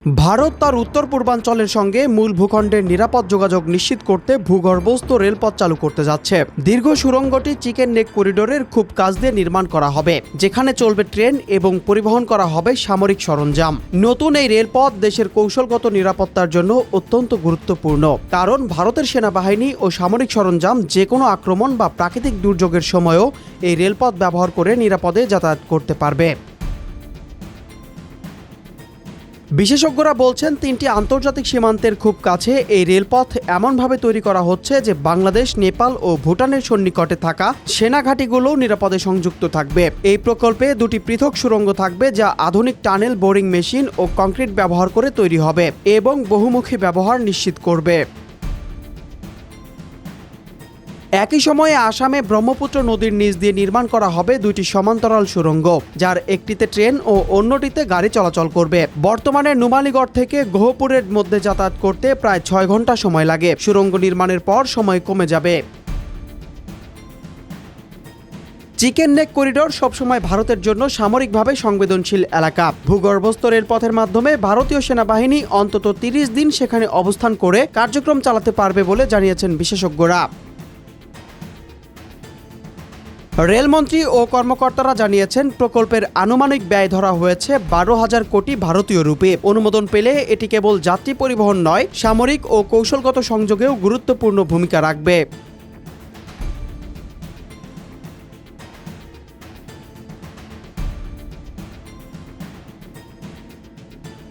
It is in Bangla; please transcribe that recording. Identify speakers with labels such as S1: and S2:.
S1: ভারত তার উত্তর পূর্বাঞ্চলের সঙ্গে মূল ভূখণ্ডের নিরাপদ যোগাযোগ নিশ্চিত করতে ভূগর্ভস্থ রেলপথ চালু করতে যাচ্ছে। দীর্ঘ সুড়ঙ্গটি চিকেন নেক করিডোরের খুব কাছ দিয়ে নির্মাণ করা হবে, যেখানে চলবে ট্রেন এবং পরিবহন করা হবে সামরিক সরঞ্জাম। নতুন এই রেলপথ দেশের কৌশলগত নিরাপত্তার জন্য অত্যন্ত গুরুত্বপূর্ণ, কারণ ভারতের সেনাবাহিনী ও সামরিক সরঞ্জাম যে কোনো আক্রমণ বা প্রাকৃতিক দুর্যোগের সময়ও এই রেলপথ ব্যবহার করে নিরাপদে যাতায়াত করতে পারবে। বিশেষজ্ঞরা বলছেন, তিনটি আন্তর্জাতিক সীমান্তের খুব কাছে এই রেলপথ এমনভাবে তৈরি করা হচ্ছে যে বাংলাদেশ, নেপাল ও ভুটানের সন্নিকটে থাকা সেনাঘাঁটিগুলোও নিরাপদে সংযুক্ত থাকবে। এই প্রকল্পে দুটি পৃথক সুড়ঙ্গ থাকবে, যা আধুনিক টানেল বোরিং মেশিন ও কংক্রিট ব্যবহার করে তৈরি হবে এবং বহুমুখী ব্যবহার নিশ্চিত করবে। একই সময়ে আসামে ব্রহ্মপুত্র নদীর নিচ দিয়ে নির্মাণ করা হবে দুইটি সমান্তরাল সুড়ঙ্গ, যার একটিতে ট্রেন ও অন্যটিতে গাড়ি চলাচল করবে। বর্তমানে নুমালীগড় থেকে গহপুরের মধ্যে যাতায়াত করতে প্রায় 6 ঘন্টা সময় লাগে। সুড়ঙ্গ নির্মাণের পর সময় কমে যাবে। চিকেন নেক করিডোর সবসময় ভারতের জন্য সামরিকভাবে সংবেদনশীল এলাকা। ভূগর্ভস্থ রেলপথের মাধ্যমে ভারতীয় সেনাবাহিনী অন্তত 30 দিন সেখানে অবস্থান করে কার্যক্রম চালাতে পারবে বলে জানিয়েছেন বিশেষজ্ঞরা। রেলমন্ত্রী ও কর্মকর্তারা জানিয়েছেন, প্রকল্পের আনুমানিক ব্যয় ধরা হয়েছে 12,000 কোটি ভারতীয় রুপি। অনুমোদন পেলে এটি কেবল যাত্রী পরিবহন নয়, সামরিক ও কৌশলগত সংযোগেও গুরুত্বপূর্ণ ভূমিকা রাখবে।